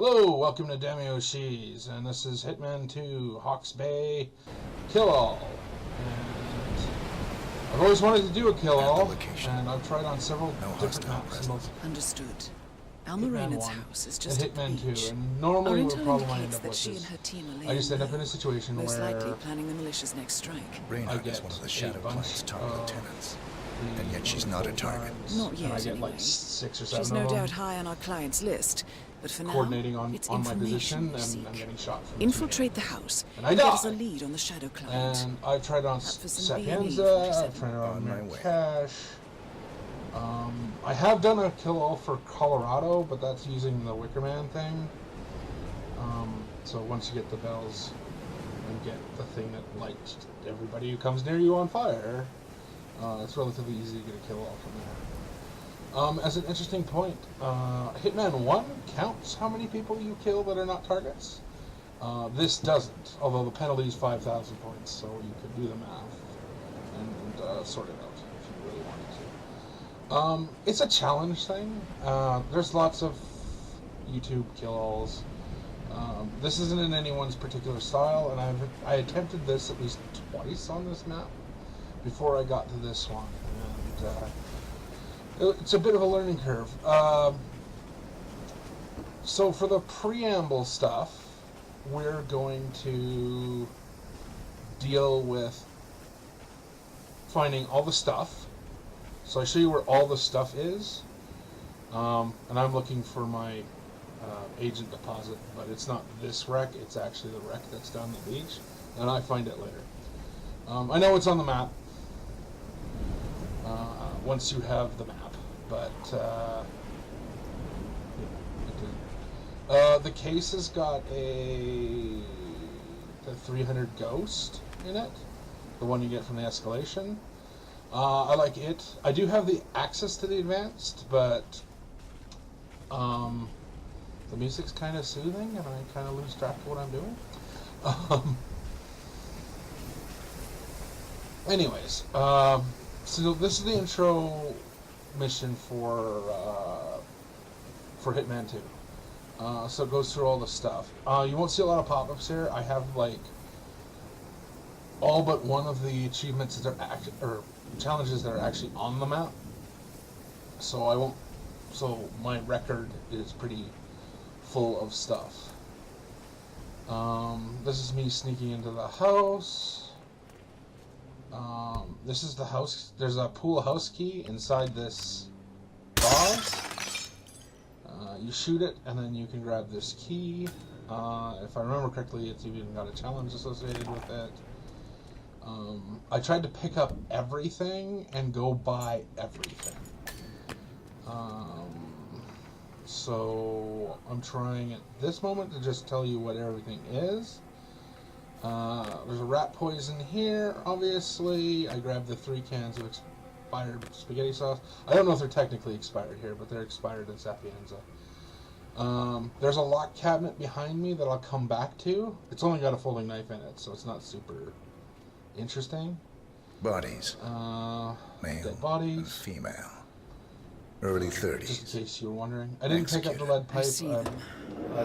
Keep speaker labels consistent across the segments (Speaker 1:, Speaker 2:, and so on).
Speaker 1: Hello, welcome to Damioshis, and this is Hitman 2, Hawke's Bay, Kill-All. And I've always wanted to do a kill-all, and I've tried on several different maps.
Speaker 2: Understood. Alma Reynard's house is just
Speaker 1: and
Speaker 2: at the
Speaker 1: Hitman
Speaker 2: beach.
Speaker 1: 2, and normally we'll probably
Speaker 2: Intel
Speaker 1: end up
Speaker 2: that
Speaker 1: with
Speaker 2: she
Speaker 1: this.
Speaker 2: and her team are
Speaker 1: I just end up in a
Speaker 2: low,
Speaker 1: situation
Speaker 2: most
Speaker 1: where
Speaker 2: likely planning the militia's next strike.
Speaker 3: Reynard is one of the Shadow Plane's top lieutenants, and yet she's not a target.
Speaker 2: Not yet,
Speaker 1: and I get
Speaker 2: anyway.
Speaker 1: like 6 or 7
Speaker 2: She's
Speaker 1: of
Speaker 2: no
Speaker 1: them.
Speaker 2: doubt high on our client's list, but for
Speaker 1: Coordinating
Speaker 2: now,
Speaker 1: on
Speaker 2: it's
Speaker 1: my
Speaker 2: information
Speaker 1: position,
Speaker 2: we
Speaker 1: and I'm
Speaker 2: seek.
Speaker 1: getting shot from
Speaker 2: Infiltrate the house
Speaker 1: and I
Speaker 2: get
Speaker 1: die.
Speaker 2: us a lead on the Shadow client.
Speaker 1: And I've tried on
Speaker 2: Up for some
Speaker 1: Sapienza,
Speaker 2: B&E,
Speaker 1: I've tried on
Speaker 3: my way.
Speaker 1: Cash. I have done a kill-all for Colorado, but that's using the Wicker Man thing. So once you get the bells and get the thing that lights everybody who comes near you on fire, it's relatively easy to get a kill-all from there. As an interesting point, Hitman 1 counts how many people you kill that are not targets. This doesn't, although the penalty is 5,000 points, so you could do the math and sort it out if you really wanted to. It's a challenge thing. There's lots of YouTube kill-alls. This isn't in anyone's particular style, and I attempted this at least twice on this map before I got to this one, and it's a bit of a learning curve. So for the preamble stuff, we're going to deal with finding all the stuff. So I show you where all the stuff is, and I'm looking for my agent deposit, but it's not this wreck, it's actually the wreck that's down the beach, and I find it later. I know it's on the map once you have the map, but the case has got the 300 Ghost in it, the one you get from the escalation. I like it. I do have the access to the advanced, but the music's kind of soothing, and I kind of lose track of what I'm doing. Anyways, so this is the intro mission for Hitman 2. So it goes through all the stuff. You won't see a lot of pop-ups here. I have like all but one of the achievements that are challenges that are actually on the map. So I won't. So my record is pretty full of stuff. This is me sneaking into the house. This is the house. There's a pool house key inside this vase. You shoot it, and then you can grab this key. If I remember correctly, it's even got a challenge associated with it. I tried to pick up everything and go buy everything. So I'm trying at this moment to just tell you what everything is. There's a rat poison here, obviously. I grabbed the 3 cans of expired spaghetti sauce. I don't know if they're technically expired here, but they're expired in Sapienza. There's a locked cabinet behind me that I'll come back to. It's only got a folding knife in it, so it's not super interesting.
Speaker 3: Bodies. Male
Speaker 1: dead bodies.
Speaker 3: and female. Early 30s.
Speaker 1: Just in case you were wondering. I didn't pick up the lead pipe. I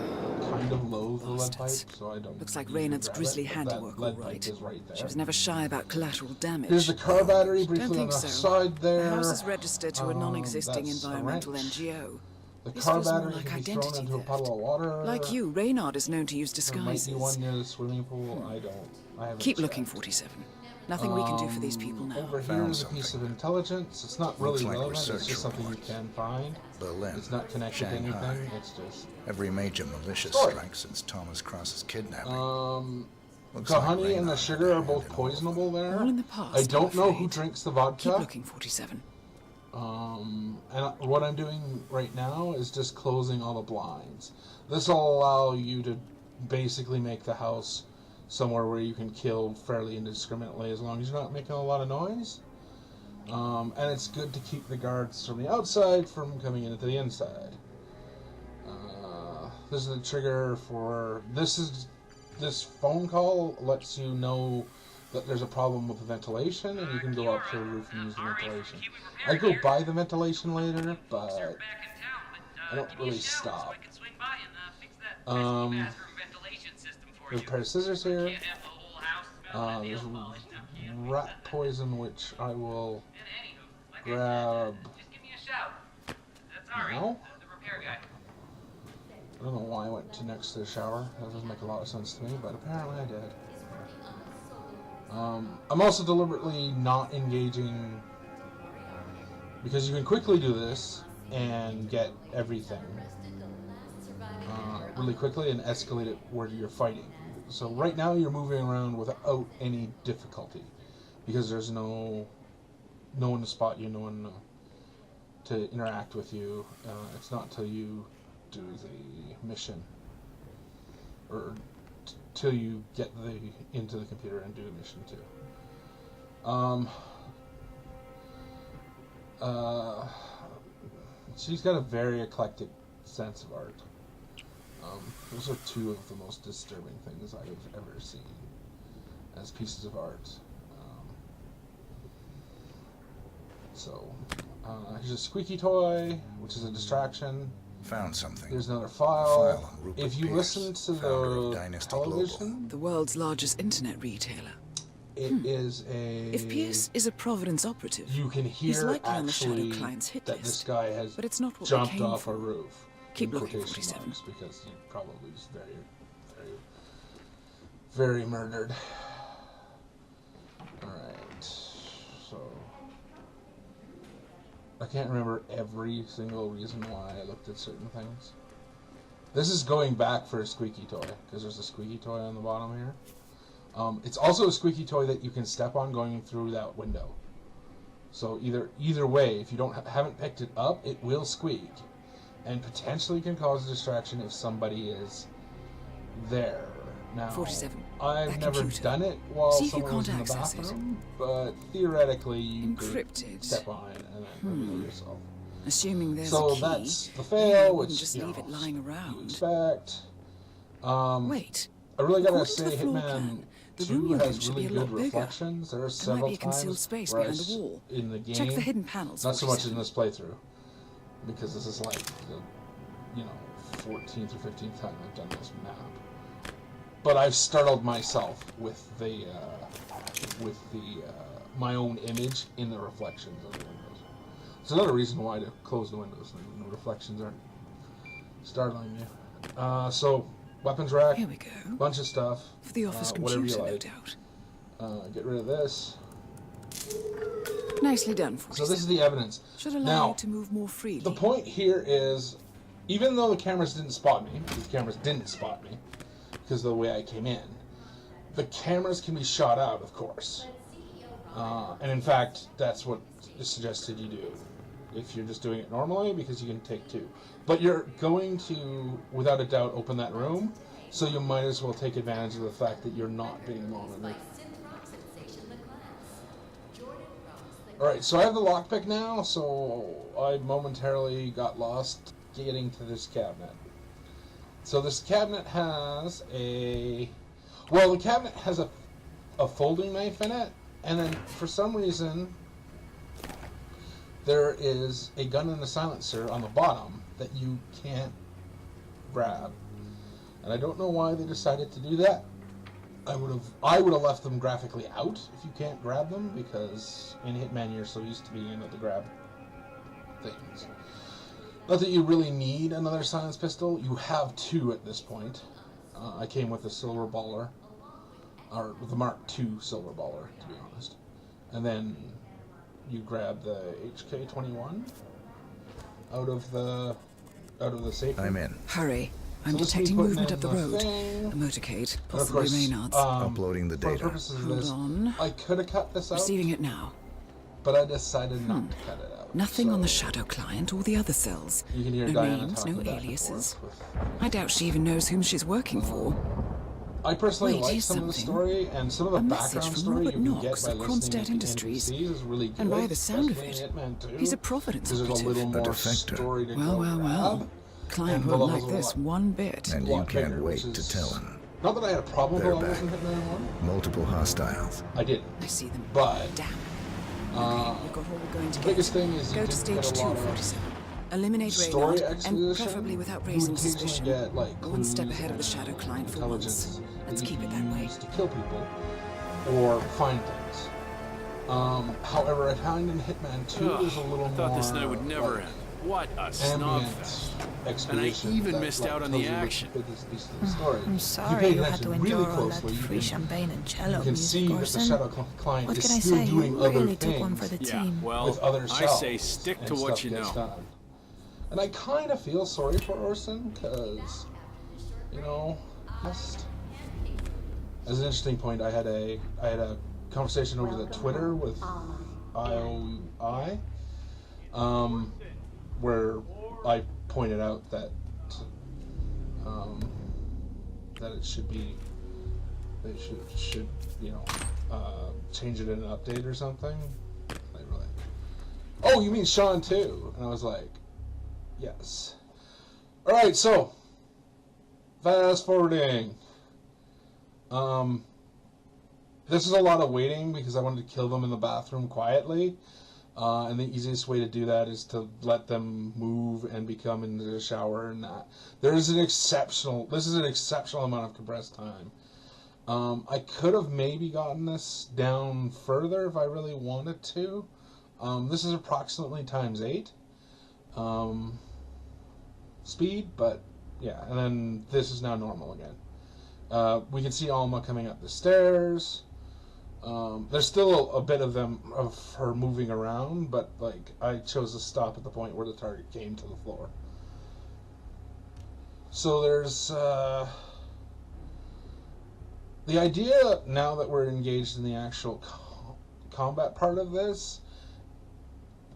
Speaker 1: kind of loathe the lead pipe, so I don't.
Speaker 2: Looks like Reynard's grisly handiwork, all right.
Speaker 1: There.
Speaker 2: She was never shy about collateral damage.
Speaker 1: Here's the car battery briefly on the
Speaker 2: so.
Speaker 1: side there.
Speaker 2: The house is registered to a non-existing
Speaker 1: that's
Speaker 2: environmental
Speaker 1: a wrench.
Speaker 2: NGO.
Speaker 1: The
Speaker 2: This
Speaker 1: car
Speaker 2: feels more
Speaker 1: battery
Speaker 2: like
Speaker 1: can be
Speaker 2: identity
Speaker 1: thrown into a
Speaker 2: theft.
Speaker 1: puddle of water.
Speaker 2: Like you, Reynard is known to use
Speaker 1: There might
Speaker 2: disguises.
Speaker 1: be one near the swimming pool. I haven't
Speaker 2: Keep
Speaker 1: checked.
Speaker 2: looking, 47. Nothing we can do for these people now.
Speaker 1: Over here
Speaker 3: Found
Speaker 1: is a piece of
Speaker 3: something.
Speaker 1: intelligence. It's not
Speaker 3: Looks
Speaker 1: really
Speaker 3: like
Speaker 1: relevant. It's
Speaker 3: research
Speaker 1: just something you
Speaker 3: reports.
Speaker 1: can find.
Speaker 3: Berlin.
Speaker 1: It's not connected to
Speaker 3: Shanghai.
Speaker 1: anything. It's just
Speaker 3: Every major militia
Speaker 1: Story.
Speaker 3: strike since Thomas Cross's kidnapping.
Speaker 1: the
Speaker 3: Looks like
Speaker 1: honey and the
Speaker 3: Reynard
Speaker 1: sugar are
Speaker 3: had
Speaker 1: both
Speaker 3: it all
Speaker 1: poisonable there.
Speaker 2: All in the past,
Speaker 1: I don't
Speaker 2: I'm
Speaker 1: know
Speaker 2: afraid.
Speaker 1: who drinks the
Speaker 2: Keep
Speaker 1: vodka.
Speaker 2: looking, 47.
Speaker 1: And what I'm doing right now is just closing all the blinds. This will allow you to basically make the house somewhere where you can kill fairly indiscriminately as long as you're not making a lot of noise. And it's good to keep the guards from the outside from coming into the inside. This is the trigger for this phone call lets you know that there's a problem with the ventilation, and you can go up to the roof and use the ventilation. I go buy the ventilation later, but I don't really stop. There's a pair of scissors here. There's rat poison, which I will grab now. I don't know why I went to next to the shower. That doesn't make a lot of sense to me, but apparently I did. I'm also deliberately not engaging, because you can quickly do this and get everything really quickly and escalate it where you're fighting. So right now you're moving around without any difficulty, because there's no one to spot you, no one to interact with you. It's not till you do the mission, or till you get into the computer and do the mission too. She's got a very eclectic sense of art. Those are two of the most disturbing things I've ever seen as pieces of art. Here's a squeaky toy, which is a distraction.
Speaker 3: Found something.
Speaker 1: There's another file.
Speaker 3: On
Speaker 1: If you listen to the television,
Speaker 2: The world's largest internet retailer.
Speaker 1: it is a...
Speaker 2: If Pierce is a Providence operative,
Speaker 1: you can
Speaker 2: he's
Speaker 1: hear
Speaker 2: likely on the Shadow
Speaker 1: actually
Speaker 2: Client's hit
Speaker 1: that this
Speaker 2: list.
Speaker 1: guy has
Speaker 2: But it's not what we
Speaker 1: jumped
Speaker 2: came
Speaker 1: off
Speaker 2: for.
Speaker 1: a roof.
Speaker 2: Keep
Speaker 1: in
Speaker 2: looking,
Speaker 1: quotation
Speaker 2: 47.
Speaker 1: marks, because he probably is very, very, very murdered. Alright, so... I can't remember every single reason why I looked at certain things. This is going back for a squeaky toy, because there's a squeaky toy on the bottom here. It's also a squeaky toy that you can step on going through that window. So either way, if you haven't picked it up, it will squeak, and potentially can cause a distraction if somebody is there. Now,
Speaker 2: 47.
Speaker 1: I've
Speaker 2: That
Speaker 1: never
Speaker 2: computer.
Speaker 1: done it while
Speaker 2: See if you
Speaker 1: someone was in
Speaker 2: can't
Speaker 1: the
Speaker 2: access it.
Speaker 1: bathroom, but theoretically you could
Speaker 2: Encrypted.
Speaker 1: step on it and then reveal yourself.
Speaker 2: Assuming there's
Speaker 1: So
Speaker 2: a key,
Speaker 1: that's the
Speaker 2: you
Speaker 1: fail,
Speaker 2: wouldn't
Speaker 1: which
Speaker 2: just
Speaker 1: you
Speaker 2: leave
Speaker 1: know,
Speaker 2: it lying
Speaker 1: you
Speaker 2: around.
Speaker 1: expect.
Speaker 2: Wait.
Speaker 1: I really gotta
Speaker 2: According to the
Speaker 1: say,
Speaker 2: floor
Speaker 1: Hitman
Speaker 2: plan, the
Speaker 1: 2
Speaker 2: room you're in
Speaker 1: has
Speaker 2: should
Speaker 1: really
Speaker 2: be a lot
Speaker 1: good
Speaker 2: bigger.
Speaker 1: reflections. There are
Speaker 2: There might
Speaker 1: several
Speaker 2: be a concealed
Speaker 1: times
Speaker 2: space
Speaker 1: where
Speaker 2: behind the wall.
Speaker 1: in the game,
Speaker 2: Check the hidden panels.
Speaker 1: not so much
Speaker 2: 47.
Speaker 1: in this playthrough, because this is like the 14th or 15th time I've done this map. But I've startled myself with my own image in the reflections of the windows. It's another reason why to close the windows. The reflections aren't startling you. So, weapons rack.
Speaker 2: Here we go.
Speaker 1: Bunch of stuff.
Speaker 2: For the office
Speaker 1: whatever
Speaker 2: computer,
Speaker 1: you
Speaker 2: no
Speaker 1: like.
Speaker 2: doubt.
Speaker 1: Get rid of this.
Speaker 2: Nicely done,
Speaker 1: So
Speaker 2: 47.
Speaker 1: this is the evidence.
Speaker 2: Should allow
Speaker 1: Now,
Speaker 2: you to move more freely.
Speaker 1: the point here is, even though the cameras didn't spot me, because of the way I came in, the cameras can be shot out, of course. And in fact, that's what is suggested you do if you're just doing it normally, because you can take two. But you're going to, without a doubt, open that room, so you might as well take advantage of the fact that you're not being monitored. Alright, so I have the lockpick now, so I momentarily got lost getting to this cabinet. So this cabinet has the cabinet has a folding knife in it, and then for some reason there is a gun and a silencer on the bottom that you can't grab. And I don't know why they decided to do that. I would have left them graphically out if you can't grab them, because in Hitman you're so used to being able to grab things. Not that you really need another silence pistol. You have two at this point. I came with a silver baller, or with the Mark II silver baller, to be honest. And then you grab the HK-21 out of the safe.
Speaker 3: I'm in.
Speaker 2: Hurry. I'm
Speaker 1: So this
Speaker 2: detecting
Speaker 1: will be
Speaker 2: movement
Speaker 1: putting
Speaker 2: up the
Speaker 1: in
Speaker 2: road.
Speaker 1: the thing.
Speaker 2: A motorcade,
Speaker 1: And of
Speaker 2: possibly
Speaker 1: course,
Speaker 2: Maynard's.
Speaker 3: Uploading the
Speaker 1: for the
Speaker 3: data.
Speaker 1: purposes of
Speaker 2: Hold
Speaker 1: this,
Speaker 2: on.
Speaker 1: I could have cut this out,
Speaker 2: Receiving it now.
Speaker 1: but I decided not to cut it out.
Speaker 2: Nothing on the
Speaker 1: So
Speaker 2: Shadow Client or the other cells.
Speaker 1: You can hear
Speaker 2: No
Speaker 1: Diana
Speaker 2: names,
Speaker 1: talking
Speaker 2: no
Speaker 1: back and
Speaker 2: aliases.
Speaker 1: forth
Speaker 2: I doubt she even knows whom she's working for.
Speaker 1: I personally
Speaker 2: Wait,
Speaker 1: like
Speaker 2: here's
Speaker 1: some of the
Speaker 2: something.
Speaker 1: story, and some of the
Speaker 2: A message
Speaker 1: background
Speaker 2: from
Speaker 1: story
Speaker 2: Robert
Speaker 1: you can
Speaker 2: Knox
Speaker 1: get by
Speaker 2: of
Speaker 1: listening
Speaker 2: Kronstadt
Speaker 1: to
Speaker 2: Industries.
Speaker 1: NPCs is really good.
Speaker 2: And by the sound of
Speaker 1: especially
Speaker 2: it,
Speaker 1: in Hitman 2.
Speaker 2: he's a Providence
Speaker 1: Because there's a little
Speaker 2: operative.
Speaker 1: more
Speaker 3: defector.
Speaker 1: story to
Speaker 2: Well,
Speaker 1: go
Speaker 2: well, well.
Speaker 1: grab.
Speaker 2: Client
Speaker 1: And the
Speaker 2: won't like
Speaker 1: levels are
Speaker 2: this
Speaker 1: a lot-
Speaker 2: one bit.
Speaker 3: And
Speaker 1: a
Speaker 3: you
Speaker 1: lot
Speaker 3: can't
Speaker 1: bigger,
Speaker 3: wait
Speaker 1: which
Speaker 3: to
Speaker 1: is-
Speaker 3: tell him.
Speaker 1: Not that I had a problem
Speaker 3: They're
Speaker 1: with all this in
Speaker 3: back.
Speaker 1: Hitman 1.
Speaker 3: Multiple hostiles.
Speaker 1: I didn't.
Speaker 2: I see them.
Speaker 1: But
Speaker 2: Damn. Okay, we've got all we're going to
Speaker 1: the
Speaker 2: get.
Speaker 1: biggest thing is you
Speaker 2: Go to
Speaker 1: didn't
Speaker 2: stage
Speaker 1: get a
Speaker 2: 2,
Speaker 1: lot of
Speaker 2: 47. Eliminate
Speaker 1: story
Speaker 2: Reynard, and
Speaker 1: exposition,
Speaker 2: preferably without
Speaker 1: you
Speaker 2: raising
Speaker 1: occasionally
Speaker 2: suspicion.
Speaker 1: get like
Speaker 2: One step
Speaker 1: clues
Speaker 2: ahead of the
Speaker 1: and
Speaker 2: Shadow Client for
Speaker 1: intelligence
Speaker 2: once. Let's
Speaker 1: that you
Speaker 2: keep it
Speaker 1: can
Speaker 2: that way.
Speaker 1: use to kill people or find things. However, I find in Hitman 2 there's a little
Speaker 4: I thought
Speaker 1: more
Speaker 4: this night would never end. What a snob
Speaker 1: ambient
Speaker 4: fest.
Speaker 1: exposition.
Speaker 4: And I even
Speaker 1: that,
Speaker 4: missed
Speaker 1: like,
Speaker 4: out on
Speaker 1: tells
Speaker 4: the
Speaker 1: you which
Speaker 4: action.
Speaker 1: bit is the piece of the story.
Speaker 5: I'm
Speaker 1: If you
Speaker 5: sorry
Speaker 1: pay
Speaker 5: you had to
Speaker 1: attention
Speaker 5: endure
Speaker 1: really
Speaker 5: all that
Speaker 1: closely,
Speaker 5: free champagne and cello
Speaker 1: you can
Speaker 5: music,
Speaker 1: see that the
Speaker 5: Orson.
Speaker 1: Shadow Client
Speaker 5: What
Speaker 1: is
Speaker 5: can I
Speaker 1: still
Speaker 5: say?
Speaker 1: doing
Speaker 5: You
Speaker 1: other
Speaker 5: really
Speaker 1: things
Speaker 5: took one for the
Speaker 4: Yeah,
Speaker 5: team.
Speaker 4: well,
Speaker 1: with other
Speaker 4: I
Speaker 1: cells.
Speaker 4: say stick
Speaker 1: and
Speaker 4: to what
Speaker 1: stuff
Speaker 4: you
Speaker 1: gets
Speaker 4: know.
Speaker 1: done. And I kind of feel sorry for Orson because, you know, just as an interesting point, I had a conversation over the Twitter with IOI, where I pointed out that that it should be, they should you know, change it in an update or something. They were like, "Oh, you mean Sean too?" And I was like, "Yes." All right, so fast forwarding. This is a lot of waiting because I wanted to kill them in the bathroom quietly. And the easiest way to do that is to let them move and become into the shower and that. This is an exceptional amount of compressed time. I could have maybe gotten this down further if I really wanted to. This is approximately ×8 speed, but yeah, and then this is now normal again. We can see Alma coming up the stairs. There's still a bit of her moving around, but like I chose to stop at the point where the target came to the floor. So there's the idea now that we're engaged in the actual combat part of this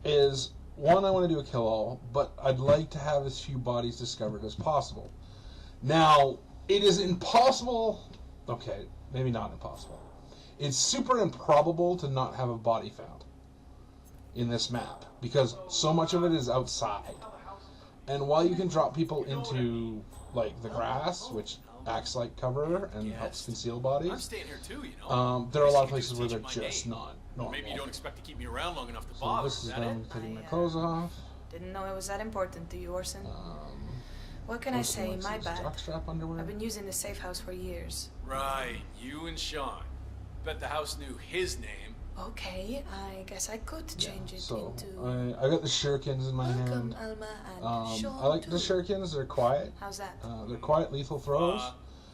Speaker 1: is, one, I want to do a kill-all, but I'd like to have as few bodies discovered as possible. Now, it is impossible, okay, maybe not impossible. It's super improbable to not have a body found in this map, because so much of it is outside. And while you can drop people into, like, the grass, which acts like cover and helps conceal bodies,
Speaker 4: I'm staying here too, you know.
Speaker 1: there are a lot of places where they're just not normal.
Speaker 4: Maybe you don't expect to keep me around long enough to
Speaker 1: So
Speaker 4: bother.
Speaker 1: this is
Speaker 4: Is that
Speaker 1: them
Speaker 4: it?
Speaker 1: taking their clothes off.
Speaker 5: Didn't know it was that important to you, Orson. What can I
Speaker 1: Orson
Speaker 5: say?
Speaker 1: likes
Speaker 5: My
Speaker 1: his
Speaker 5: bad.
Speaker 1: jockstrap underwear.
Speaker 5: I've been using the safe house for years.
Speaker 4: Right, you and Sean. Bet the house knew his name.
Speaker 5: Okay, I guess I could change it
Speaker 1: So
Speaker 5: into...
Speaker 1: I got the shurikens in my
Speaker 5: Welcome,
Speaker 1: hand.
Speaker 5: Alma and Sean
Speaker 1: I like
Speaker 5: too.
Speaker 1: the shurikens. They're quiet.
Speaker 5: How's that?
Speaker 1: They're quiet, lethal throws.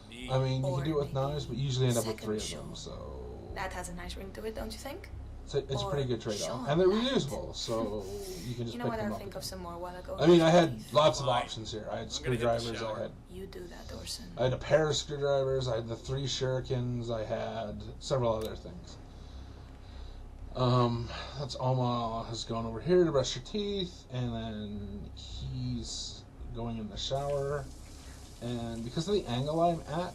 Speaker 4: Me.
Speaker 1: I mean, you can do it with
Speaker 5: Or
Speaker 1: knives, but you usually end up with
Speaker 5: second
Speaker 1: 3 of
Speaker 5: Sean.
Speaker 1: them. So
Speaker 5: That has a nice ring to it, don't you think?
Speaker 1: it's a pretty good trade-off,
Speaker 5: Sean
Speaker 1: and they're
Speaker 5: Knight.
Speaker 1: reusable, so you can just
Speaker 5: You know
Speaker 1: pick
Speaker 5: what?
Speaker 1: them
Speaker 5: I'll
Speaker 1: up.
Speaker 5: think of some more while I go.
Speaker 1: I mean, I had
Speaker 5: Please.
Speaker 1: lots of
Speaker 4: Fine.
Speaker 1: options here. I had
Speaker 4: I'm gonna hit the
Speaker 1: screwdrivers.
Speaker 4: shower.
Speaker 5: You do that, Orson.
Speaker 1: I had a pair of screwdrivers. I had the 3 shurikens. I had several other things. That's Alma has gone over here to brush her teeth, and then he's going in the shower. And because of the angle I'm at,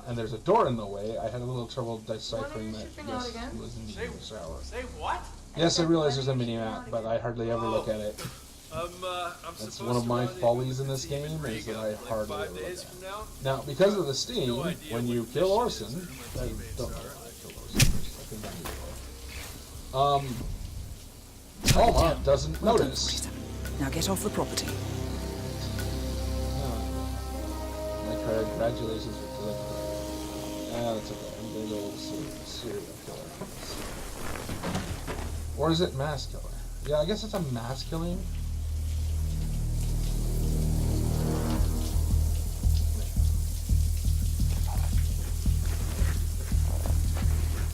Speaker 1: and there's a door in the way, I had a little trouble deciphering that
Speaker 5: shipping out
Speaker 1: this
Speaker 5: again?
Speaker 1: was indeed the shower.
Speaker 4: Say what?
Speaker 1: Yes, I realize there's a mini-map, but I hardly ever look at it.
Speaker 4: I'm
Speaker 1: That's
Speaker 4: supposed
Speaker 1: one of
Speaker 4: to
Speaker 1: my
Speaker 4: run
Speaker 1: follies in
Speaker 4: with
Speaker 1: this
Speaker 4: the team
Speaker 1: game,
Speaker 4: in
Speaker 1: is that
Speaker 4: Riga,
Speaker 1: I
Speaker 4: like
Speaker 1: hardly
Speaker 4: 5
Speaker 1: ever look
Speaker 4: days
Speaker 1: at
Speaker 4: from
Speaker 1: it.
Speaker 4: now.
Speaker 1: Now, because of the steam,
Speaker 4: No idea
Speaker 1: when
Speaker 4: what
Speaker 1: you
Speaker 4: the
Speaker 1: kill
Speaker 4: mission
Speaker 1: Orson,
Speaker 4: is or who my
Speaker 1: I
Speaker 4: teammates
Speaker 1: don't know
Speaker 4: are.
Speaker 1: why I killed Orson first. I think I knew it. Alma doesn't
Speaker 2: Well done,
Speaker 1: notice.
Speaker 2: 47. Now get off the property.
Speaker 1: My congratulations for killing her. That's okay. I'm gonna go serial killer. Or is it mass killer? Yeah, I guess it's a mass killing.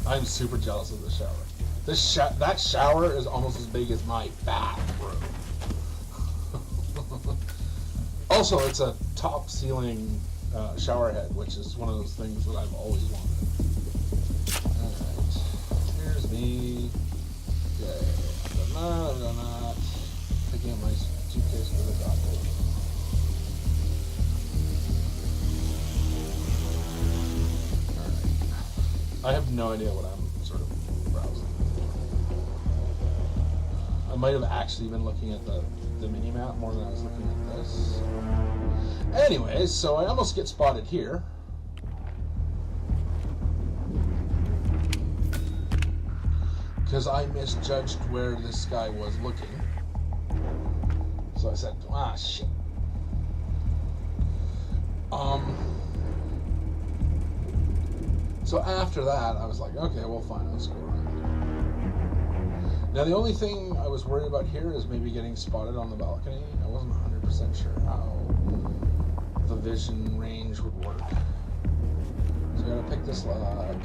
Speaker 1: I'm super jealous of the shower. That shower is almost as big as my bathroom. Also, it's a top ceiling shower head, which is one of those things that I've always wanted. Alright. Here's me. Yay. I've done that. Picking up my suitcase for the doctor. Alright. I have no idea what I'm sort of browsing. I might have actually been looking at the mini-map more than I was looking at this. Anyways, so I almost get spotted here. Because I misjudged where this guy was looking. So I said, shit. So after that, I was like, okay, well, fine, let's go around. Now, the only thing I was worried about here is maybe getting spotted on the balcony. I wasn't 100% sure how the vision range would work. So I gotta pick this lock.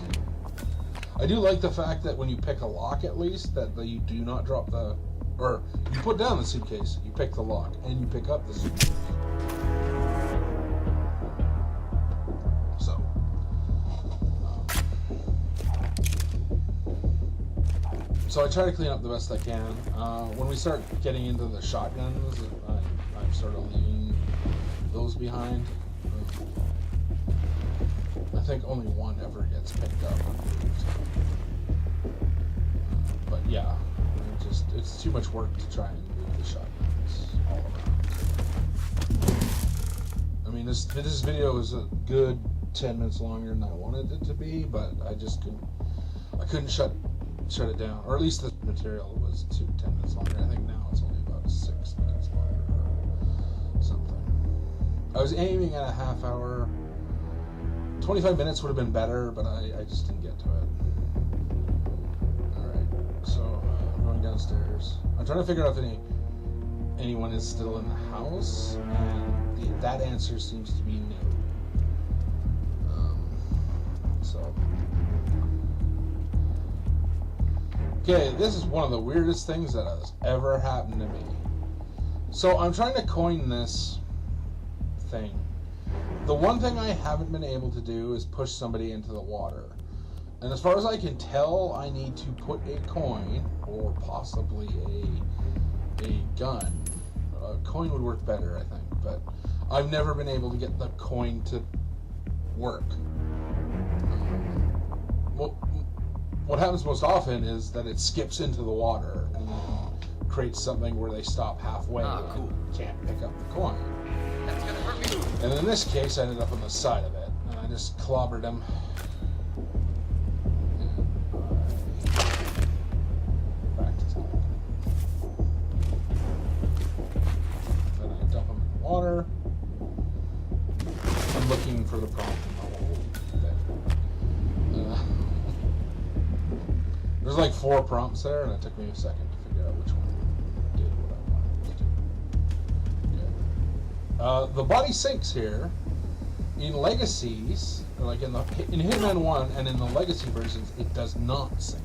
Speaker 1: I do like the fact that when you pick a lock, at least, that you do not drop the... Or, you put down the suitcase, you pick the lock, and you pick up the suitcase. So I try to clean up the best I can. When we start getting into the shotguns, I'm sort of leaving those behind. I think only one ever gets picked up. But yeah, it's too much work to try and move the shotguns all around. I mean, this video is a good 10 minutes longer than I wanted it to be, but I couldn't shut it down, or at least the material was 10 minutes longer. I think now it's only about 6 minutes longer or something. I was aiming at a half hour. 25 minutes would have been better, but I just didn't get to it. Alright, so I'm going downstairs. I'm trying to figure out if anyone is still in the house, and that answer seems to be no. Okay, this is one of the weirdest things that has ever happened to me. So I'm trying to coin this thing. The one thing I haven't been able to do is push somebody into the water. And as far as I can tell, I need to put a coin, or possibly a gun. A coin would work better, I think, but I've never been able to get the coin to work. What happens most often is that it skips into the water and then creates something where they stop halfway and can't pick up the coin.
Speaker 4: That's gonna hurt me.
Speaker 1: And in this case, I ended up on the side of it, and I just clobbered him. Practice. Then I dump him in the water. I'm looking for the prompt in the whole thing. There's like 4 prompts there, and it took me a second to figure out which one did what I wanted to do. Okay. The body sinks here. In Legacies, like in Hitman 1 and in the Legacy versions, it does not sink.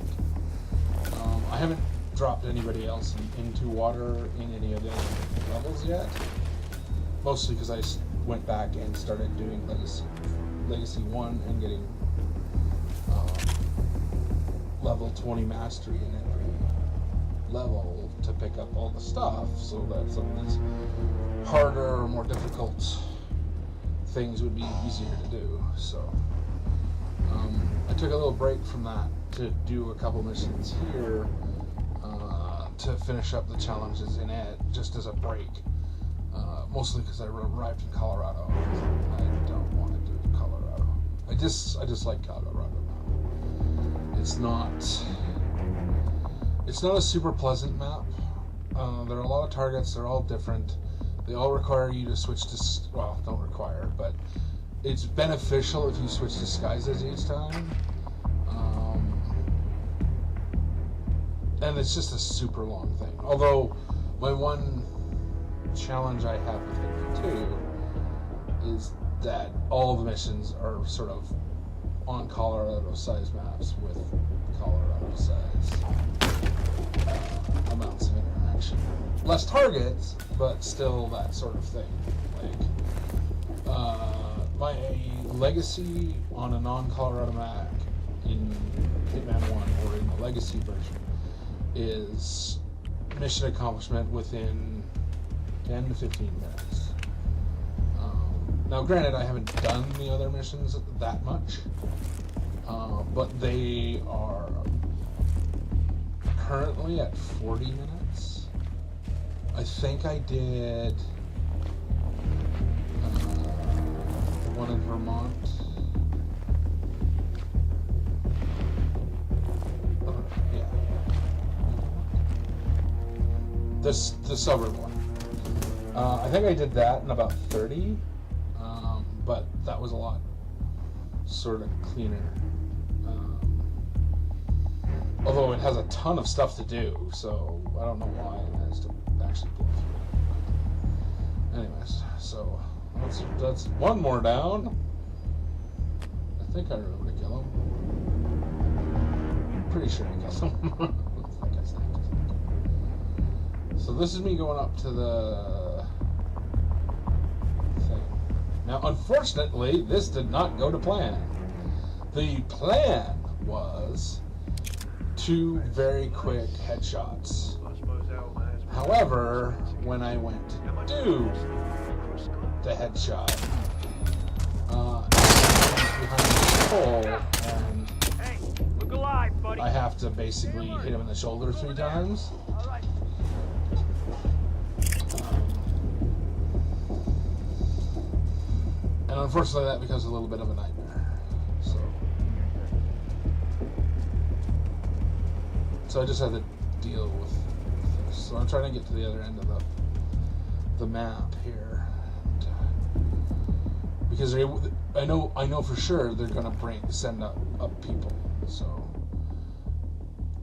Speaker 1: I haven't dropped anybody else into water in any of the other levels yet. Mostly because I went back and started doing Legacy 1 and getting level 20 mastery in every level to pick up all the stuff, so that some of these harder or more difficult things would be easier to do. So I took a little break from that to do a couple missions here to finish up the challenges in it, just as a break. Mostly because I arrived in Colorado. I don't want to do Colorado. I just like Colorado. It's not a super pleasant map. There are a lot of targets. They're all different. They all require you to switch to... Well, don't require, but it's beneficial if you switch disguises each time. And it's just a super long thing. Although, my one challenge I have with Hitman 2 is that all the missions are sort of on Colorado-sized maps with Colorado-sized amounts of interaction. Less targets, but still that sort of thing. Like, my legacy on a non-Colorado map in Hitman 1 or in the Legacy version is mission accomplishment within 10 to 15 minutes. Now, granted, I haven't done the other missions that much, but they are currently at 40 minutes. I think I did the one in Vermont. Yeah. The suburb one. I think I did that in about 30, but that was a lot sort of cleaner. Although it has a ton of stuff to do, so I don't know why it has to actually blow through. Anyways, so that's one more down. I think I remember to kill him. Pretty sure I killed him. I think I snapped it. So this is me going up to the thing. Now, unfortunately, this did not go to plan. The plan was 2 very quick headshots. However, when I went to do the headshot, behind the pole, and I have to basically hit him in the shoulder 3 times. And unfortunately, that becomes a little bit of a nightmare. So I just had to deal with this. So I'm trying to get to the other end of the map here, because I know for sure they're gonna send up people. So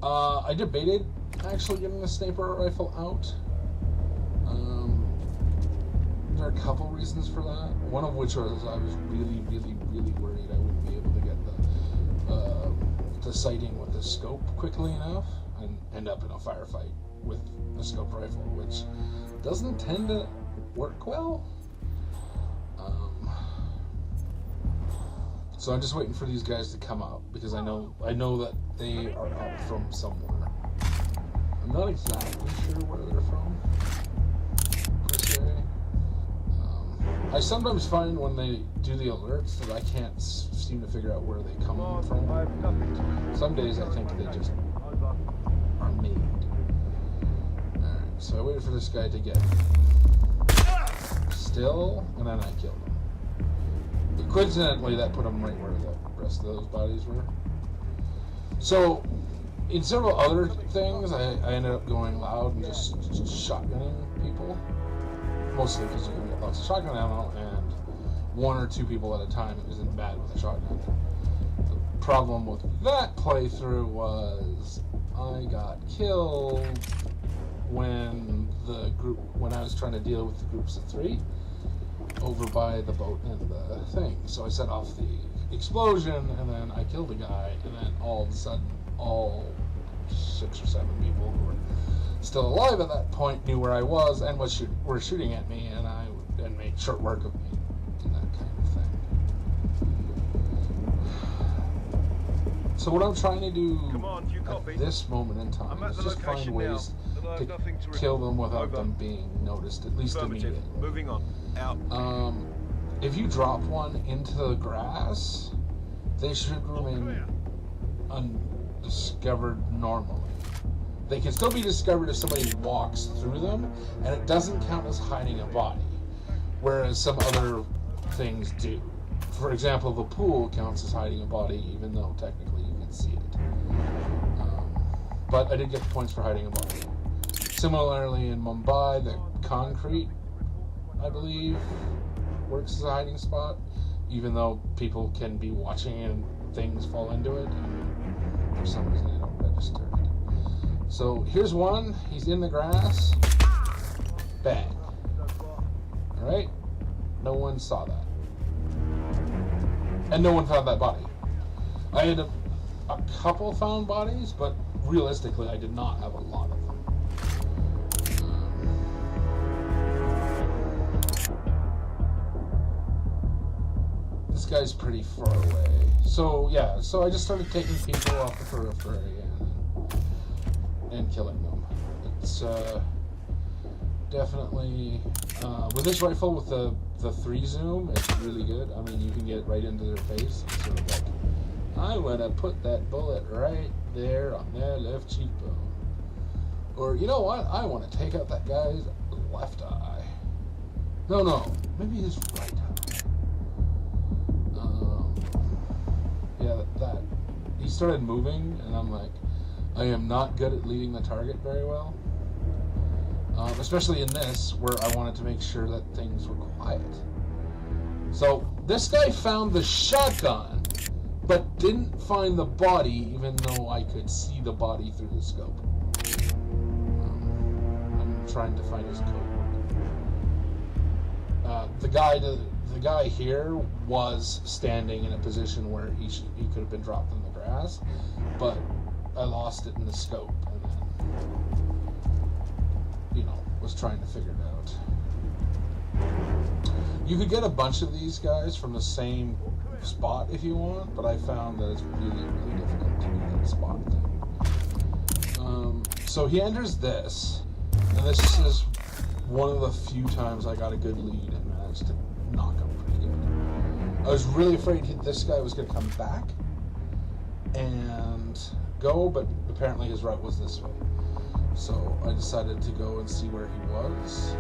Speaker 1: I debated actually getting a sniper rifle out. There are a couple reasons for that. One of which was I was really worried I wouldn't be able to get the sighting with the scope quickly enough and end up in a firefight with the scope rifle, which doesn't tend to work well. So I'm just waiting for these guys to come up, because I know that they are up from somewhere. I'm not exactly sure where they're from, per se. I sometimes find when they do the alerts that I can't seem to figure out where they come from. Some days I think they just are made. Alright, so I waited for this guy to get still, and then I killed him. But coincidentally, that put him right where the rest of those bodies were. So, in several other things, I ended up going loud and just shotgunning people. Mostly because you can get lots of shotgun ammo, and 1 or 2 people at a time isn't bad with a shotgun. The problem with that playthrough was I got killed when I was trying to deal with the groups of 3 over by the boat and the thing. So I set off the explosion, and then I killed a guy, and then all of a sudden, all 6 or 7 people who were still alive at that point knew where I was and were shooting at me, and made short work of me and that kind of thing. So what I'm trying to do at this moment in time is just find ways to kill them without them being noticed, at least immediately.
Speaker 6: Moving on. Out.
Speaker 1: If you drop one into the grass, they should remain undiscovered normally. They can still be discovered if somebody walks through them, and it doesn't count as hiding a body, whereas some other things do. For example, the pool counts as hiding a body, even though technically you can see it. But I did get the points for hiding a body. Similarly, in Mumbai, the concrete, I believe, works as a hiding spot, even though people can be watching and things fall into it, and for some reason I don't register it. So here's one, he's in the grass, bang. Alright? No one saw that. And no one found that body. I had a couple found bodies, but realistically I did not have a lot of them. This guy's pretty far away. So yeah, so I just started taking people off the periphery and killing them. It's definitely with this rifle with the 3 zoom, it's really good. I mean, you can get right into their face and sort of like, I want to put that bullet right there on their left cheekbone, or you know what, I want to take out that guy's left eye. No, maybe his right eye. Yeah, that he started moving, and I'm like, I am not good at leading the target very well. Especially in this, where I wanted to make sure that things were quiet. So this guy found the shotgun, but didn't find the body, even though I could see the body through the scope. I'm trying to find his code. The guy here was standing in a position where he could have been dropped in the grass, but I lost it in the scope, and then, was trying to figure it out. You could get a bunch of these guys from the same spot if you want, but I found that it's really, really difficult to do that spot thing. So he enters this, and this is one of the few times I got a good lead and managed to knock him pretty good. I was really afraid this guy was going to come back and go, but apparently his route was this way. So I decided to go and see where he was,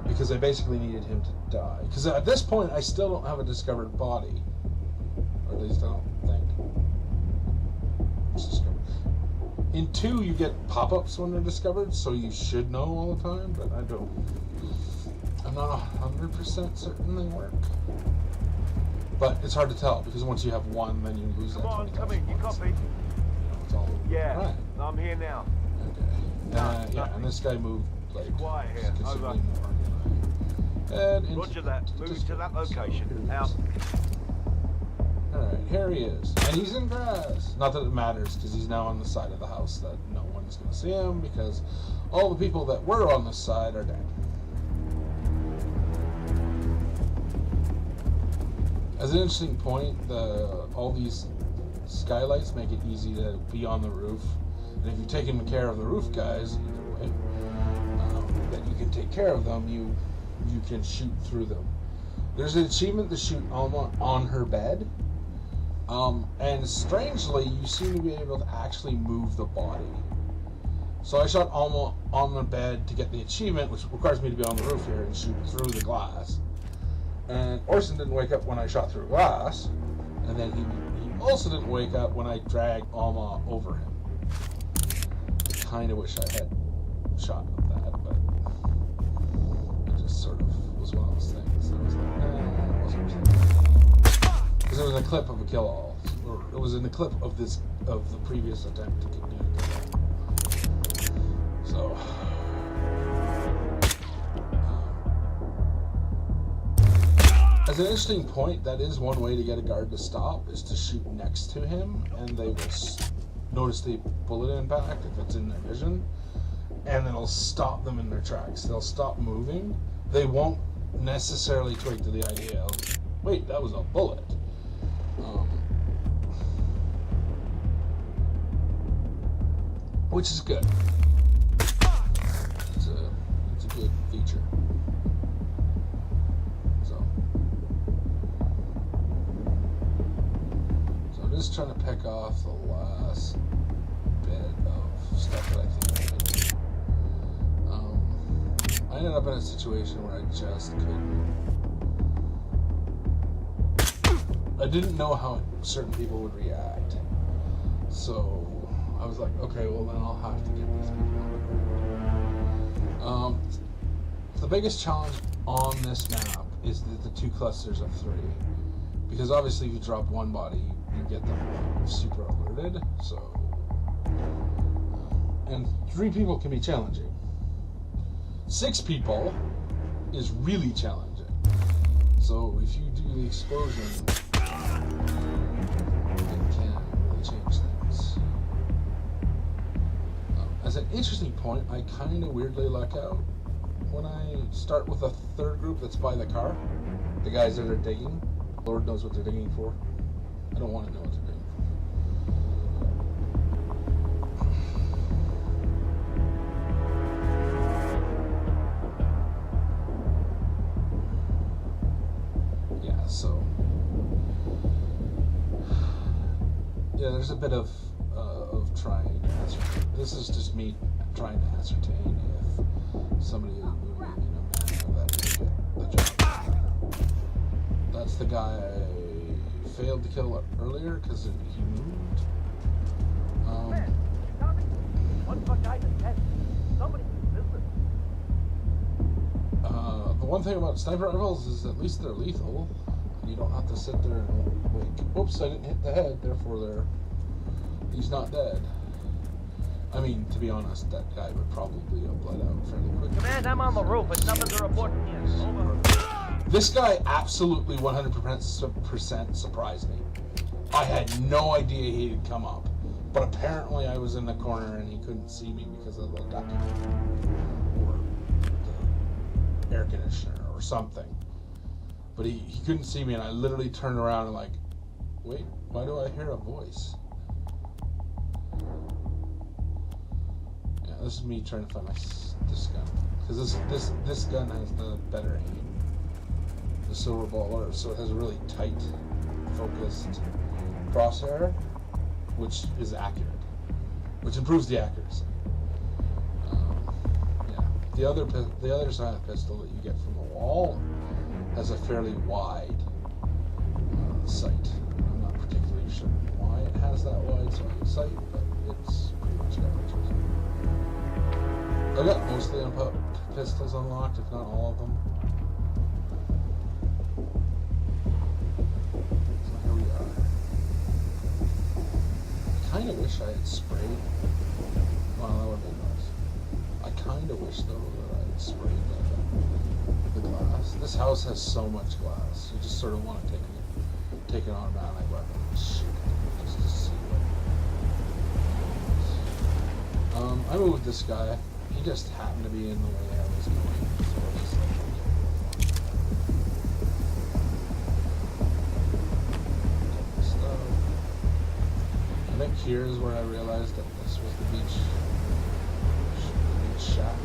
Speaker 1: because I basically needed him to die. Because at this point, I still don't have a discovered body. Or at least I don't think. It's discovered. In 2, you get pop-ups when they're discovered, so you should know all the time, but I'm not 100% certain they work. But it's hard to tell, because once you have one, then you lose that 20,000
Speaker 6: Come in, you copy?
Speaker 1: It's all...
Speaker 6: Yeah,
Speaker 1: right.
Speaker 6: I'm here now.
Speaker 1: Okay. Yeah, and this guy moved, like,
Speaker 6: Quiet here,
Speaker 1: considerably
Speaker 6: over.
Speaker 1: more than I had.
Speaker 6: Roger that, move to that location. Out.
Speaker 1: Alright, here he is. And he's in grass. Not that it matters, because he's now on the side of the house that no one's going to see him, because all the people that were on this side are dead. As an interesting point, all these skylights make it easy to be on the roof. And if you're taking care of the roof guys, either way, that you can take care of them, you can shoot through them. There's an achievement to shoot Alma on her bed. And strangely, you seem to be able to actually move the body. So I shot Alma on the bed to get the achievement, which requires me to be on the roof here and shoot through the glass. And Orson didn't wake up when I shot through glass. And then he also didn't wake up when I dragged Alma over him. I kind of wish I had shot of that, but it just sort of was one of those things. It was like, it wasn't. Because it was a clip of a kill-all. Or it was in the clip of the previous attempt to do a kill-all. So... as an interesting point, that is one way to get a guard to stop, is to shoot next to him, and they will notice the bullet impact if it's in their vision, and it'll stop them in their tracks. They'll stop moving. They won't necessarily twig to the idea of, wait, that was a bullet. Which is good. It's a good feature. Just trying to pick off the last bit of stuff that I think I could do. I ended up in a situation where I just couldn't. I didn't know how certain people would react. So I was like, okay, well then I'll have to get these people. The biggest challenge on this map is the 2 clusters of 3. Because obviously if you drop one body, you get them super alerted, so... and 3 people can be challenging. 6 people is really challenging. So if you do the explosion, it can really change things. As an interesting point, I kind of weirdly luck out when I start with a 3rd group that's by the car. The guys that are digging. Lord knows what they're digging for. I don't want to know what they're doing. Yeah, so... yeah, there's a bit of trying to ascertain. This is just me trying to ascertain if somebody is moving in a manner that can get the job. That's the guy I failed to kill earlier because he moved.
Speaker 6: Somebody,
Speaker 1: The one thing about sniper rifles is at least they're lethal. You don't have to sit there and wait. Oops, I didn't hit the head, therefore he's not dead. I mean, to be honest, that guy would probably have bled out fairly quickly.
Speaker 6: Command, I'm on the roof, but nothing to report yet. Over.
Speaker 1: This guy absolutely 100% surprised me. I had no idea he'd come up, but apparently I was in the corner and he couldn't see me because of the ducting or the air conditioner or something. But he couldn't see me, and I literally turned around and like, wait, why do I hear a voice? Yeah, this is me trying to find this gun, because this gun has the better aim. The silver baller, so it has a really tight, focused crosshair, which is accurate, which improves the accuracy. Yeah, the other side of the pistol that you get from the wall has a fairly wide sight. I'm not particularly sure why it has that wide sight, but it's pretty much got what I've got mostly pistols unlocked, if not all of them. I kind of wish I had sprayed. Well, that would have been nice. I kind of wish, though, that I had sprayed the glass. This house has so much glass. You just sort of want to take an automatic weapon and shoot it just to see what. I moved this guy. He just happened to be in the way I was going. So I just I think here is where I realized that this was the beach shack.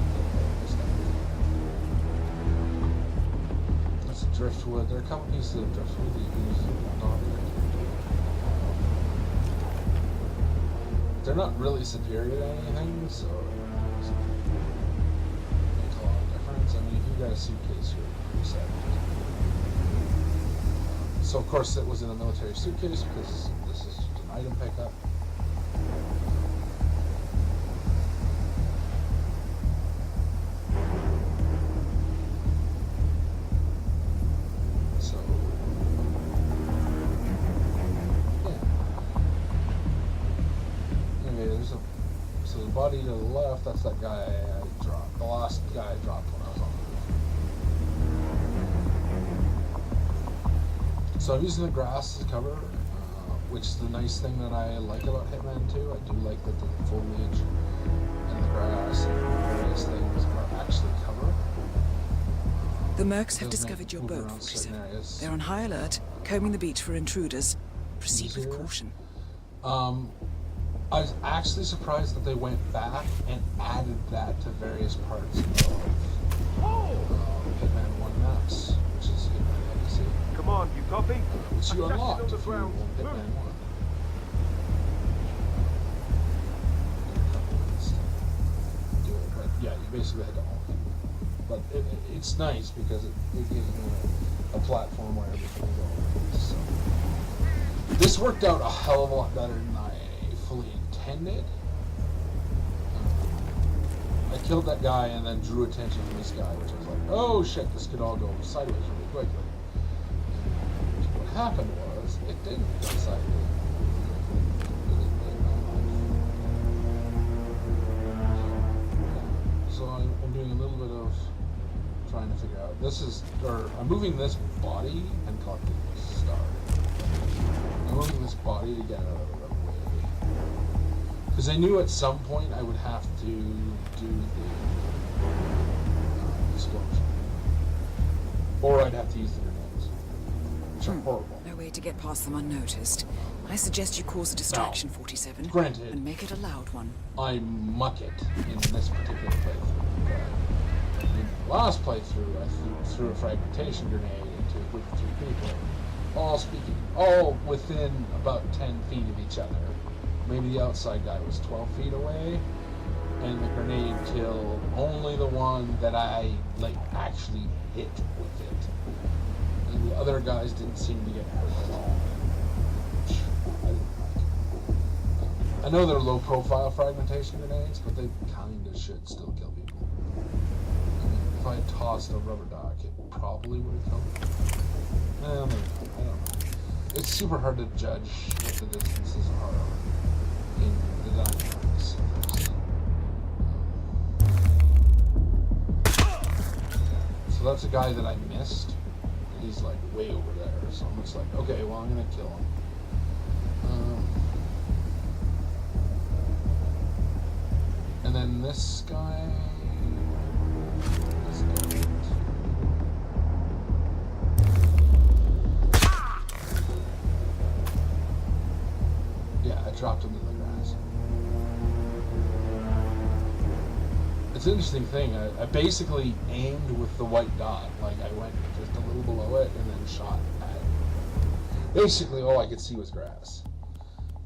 Speaker 1: That's driftwood. There are a couple pieces of driftwood that you can use as a dog. They're not really superior to anything, so it doesn't make a lot of difference. I mean, if you got a suitcase, you're pretty set. So of course it was in a military suitcase because this is an item pickup. So yeah. Anyway, so the body to the left, that's that guy I dropped. The last guy I dropped when I was on the roof. So I'm using the grass as cover, which is the nice thing that I like about Hitman 2. I do like that the foliage and the grass and various things are actually cover.
Speaker 2: The Mercs have discovered your boat, 47. They're on high alert, combing the beach for intruders. Proceed with caution.
Speaker 1: I was actually surprised that they went back and added that to various parts of Hitman 1 maps, which is Hitman Legacy.
Speaker 6: Come on, you copy?
Speaker 1: Which you unlocked if you want Hitman 1. Do it, but yeah, you basically had to own it. But it's nice because it gives you a platform where everything goes. So this worked out a hell of a lot better than I fully intended. I killed that guy and then drew attention to this guy, which I was like, oh shit, this could all go sideways really quickly. And what happened was, it didn't go sideways. So I'm doing a little bit of trying to figure out, I'm moving this body and collecting this star. I'm moving this body to get out of the way. Because I knew at some point I would have to do the explosion. Or I'd have to use the grenades. Which are horrible.
Speaker 2: No way to get past them unnoticed. I suggest you cause a distraction, 47.
Speaker 1: Granted.
Speaker 2: And make it a loud one.
Speaker 1: I muck it in this particular playthrough. In the last playthrough, I threw a fragmentation grenade into a group of 3 people. All within about 10 feet of each other. Maybe the outside guy was 12 feet away, and the grenade killed only the one that I actually hit with it. And the other guys didn't seem to get hurt at all. I didn't like. I know they're low-profile fragmentation grenades, but they kind of should still kill people. I mean, if I had tossed a rubber duck, it probably would have killed me. Well, maybe not. I don't know. It's super hard to judge what the distances are in the dynamics. So that's a guy that I missed. He's like way over there. So I'm just like, okay, well, I'm going to kill him. And then this guy... Yeah, I dropped him in the grass. It's an interesting thing. I basically aimed with the white dot. Like, I went just a little below it and then shot at it. Basically, all I could see was grass.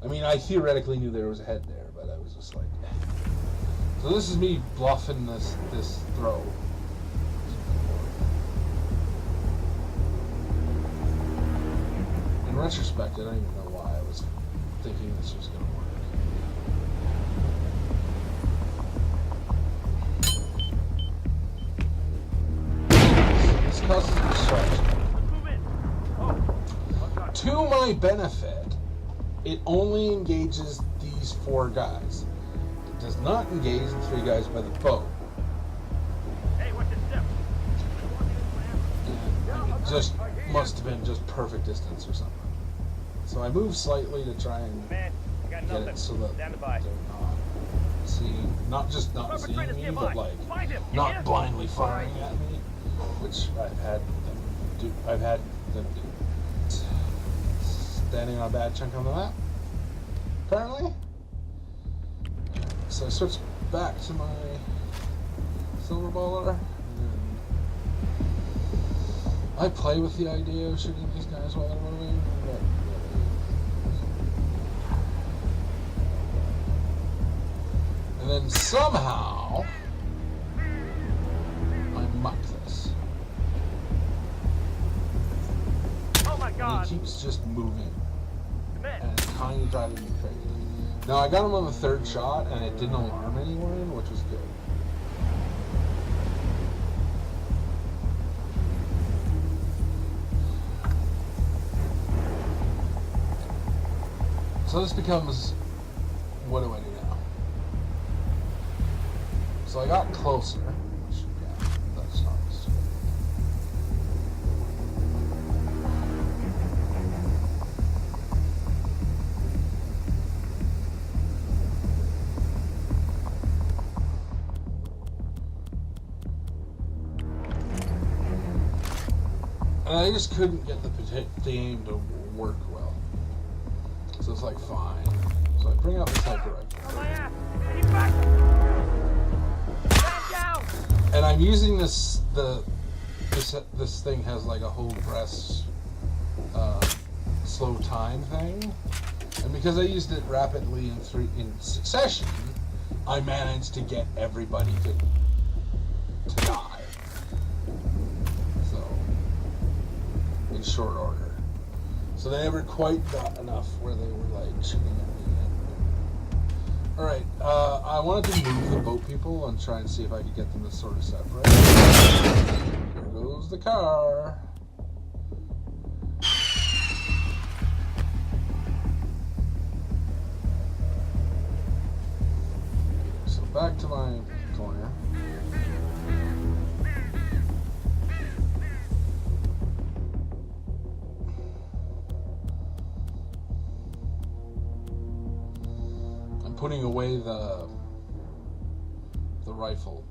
Speaker 1: I mean, I theoretically knew there was a head there, but I was just like... So this is me bluffing this throw. In retrospect, I don't even know why I was thinking this was going to work. So this causes distraction. To my benefit, it only engages these 4 guys. It does not engage the 3 guys by the boat.
Speaker 6: Hey, what's your step?
Speaker 1: And it just must have been just perfect distance or something. So I moved slightly to try and
Speaker 6: Man, I got
Speaker 1: get
Speaker 6: nothing.
Speaker 1: it so that
Speaker 6: Stand by.
Speaker 1: they're not seeing me, but like not blindly firing at me, which I've had them do. Standing on a bad chunk on the map, apparently. So I switched back to my silver baller, and I play with the idea of shooting these guys while they're moving. And then somehow I muck this.
Speaker 6: Oh my God!
Speaker 1: And he keeps just moving. And it's kind of driving me crazy. Now I got him on the 3rd shot and it didn't alarm anyone, which was good. So this becomes, what do I do now? So I got closer. Yeah, that's not stupid. And I just couldn't get the aim to work well. So it's like, fine. So I bring out the sniper rifle.
Speaker 6: On my ass! Keep back! Stand down!
Speaker 1: And I'm using this thing has like a hold press slow time thing. And because I used it rapidly in succession, I managed to get everybody to die. So in short order. So they never quite got enough where they were like shooting at me. Alright, I wanted to move the boat people and try and see if I could get them to sort of separate. Here goes the car. So back to my corner. Putting away the rifle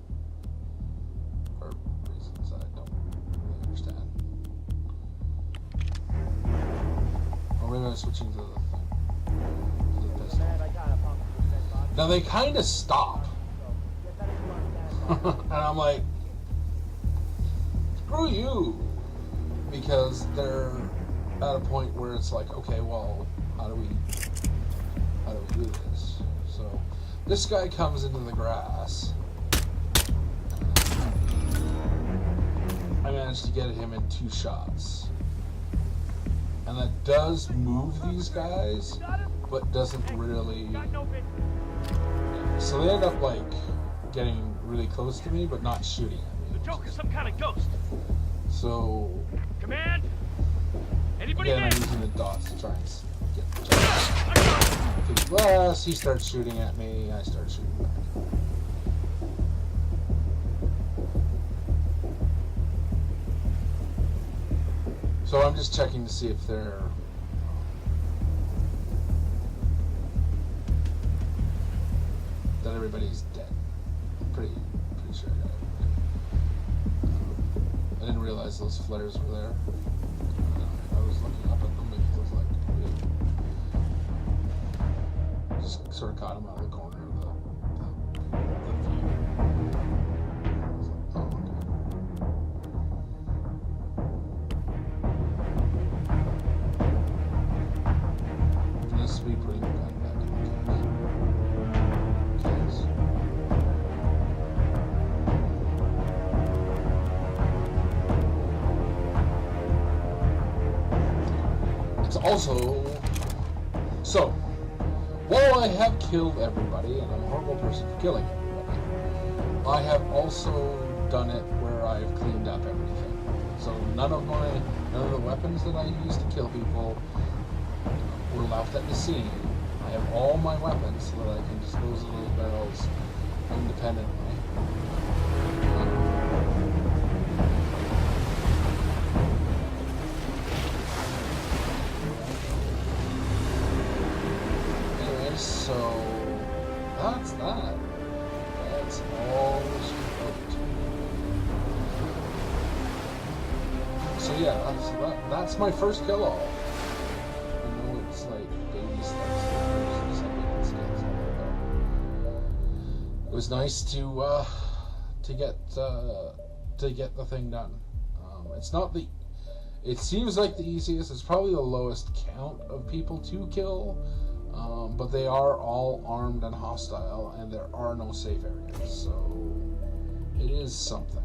Speaker 1: for reasons that I don't really understand. Or maybe I'm switching to the pistol. Now they kind of stop. And I'm like, screw you. Because they're at a point where it's like, okay, well, how do we do this? So this guy comes into the grass. I managed to get him in 2 shots. And that does move these guys, but doesn't really... So they end up like getting really close to me, but not shooting at me.
Speaker 6: Joker's some kind of ghost.
Speaker 1: So,
Speaker 6: Command? Anybody
Speaker 1: again, I'm
Speaker 6: there?
Speaker 1: using the dots to try and get the jump. Through the glass, he starts shooting at me, I start shooting back. So I'm just checking to see if they're... that everybody's dead. I'm pretty sure I got it. I didn't realize those flares were there. I was looking up at them because I was like, weird. Just sort of caught him out of the corner of the view. I was like, oh, okay. This will be pretty good back in the case. It's also... So, while I have killed everybody, and I'm a horrible person for killing everybody, I have also done it where I've cleaned up everything. So none of the weapons that I used to kill people were left at the scene. I have all my weapons so that I can dispose of those barrels independently. Anyways, so that's that. That's all she wrote. So yeah, that's my first kill all. I know it's like baby steps. It was nice to get the thing done. It's not the. It seems like the easiest. It's probably the lowest count of people to kill, but they are all armed and hostile, and there are no safe areas. So it is something.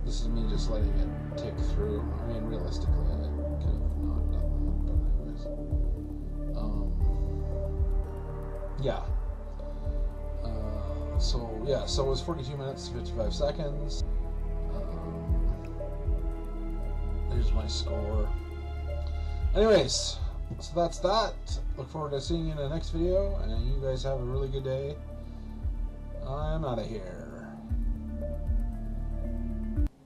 Speaker 1: This is me just letting it tick through. I mean, realistically, I could have not done that, but anyways. Yeah. So it was 42 minutes, 55 seconds. There's my score. Anyways, so that's that. Look forward to seeing you in the next video, and you guys have a really good day. I'm out of here.